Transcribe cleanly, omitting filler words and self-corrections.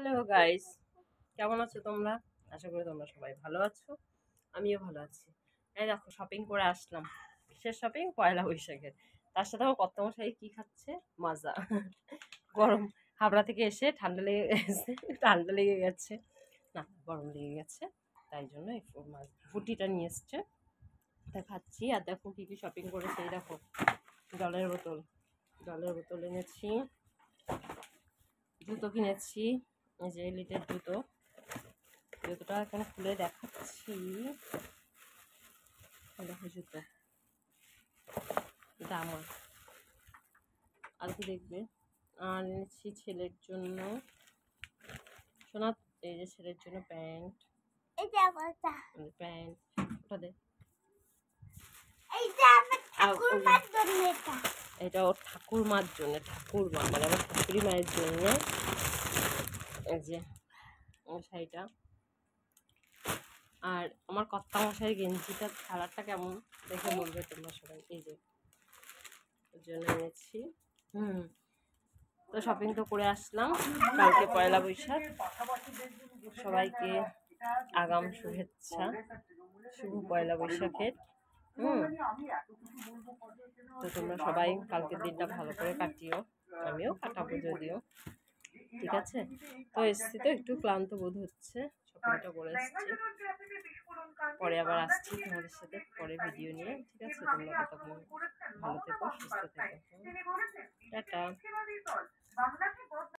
Hello guys, কেমন আছো তোমরা? আশা করি তোমরা সবাই ভালো আছো। আমিও ভালো আছি। এই দেখো শপিং করে আসলাম। কিসের শপিং? পয়লা বৈশাখের। তার সাথে আমার কর্তামশাই কি খাচ্ছে? মাজা। গরম হাবড়া থেকে এসে ঠান্ডা লেগে গেছে। না, গরম লেগে গেছে। তাই জন্য এই ফুটিটা নিয়ে এসছে। তা খাচ্ছি। আর দেখো কি কি শপিং করেছে। এই দেখো জলের বোতল, এনেছি। জুতো কিনেছি, এই যে এলিটের জুতোটা এখানে খুলে দেখাচ্ছি। দেখো জুতো, এটা আমার। আর কি দেখবে? আর এনেছি ছেলের জন্য সোনা, এই যে ছেলের জন্য প্যান্ট। ওটা দে। এটা ওর ঠাকুরমার জন্য, ঠাকুরমা মানে আমার শাশুড়ি মায়ের জন্য। এই যে শাড়িটা। আর আমার কর্তামশাইয়ের গেঞ্জিটার কালারটা কেমন দেখে বলবে তোমরা সবাই। এই যে ওর জন্য এনেছি। তো শপিং তো করে আসলাম। কালকে পয়লা বৈশাখ, সবাইকে আগাম শুভেচ্ছা, শুভ পয়লা বৈশাখের। তো তোমরা সবাই কালকের দিনটা ভালো করে কাটিও, আমিও কাটাবো যদিও। ঠিক আছে, তো এসছি তো একটু ক্লান্ত বোধ হচ্ছে, শপিংটা করে এসছি। পরে আবার আসছি তোমাদের সাথে পরে ভিডিও নিয়ে। ঠিক আছে, তোমরা ততক্ষণ ভালো থেকো, সুস্থ থেকো। টাটা।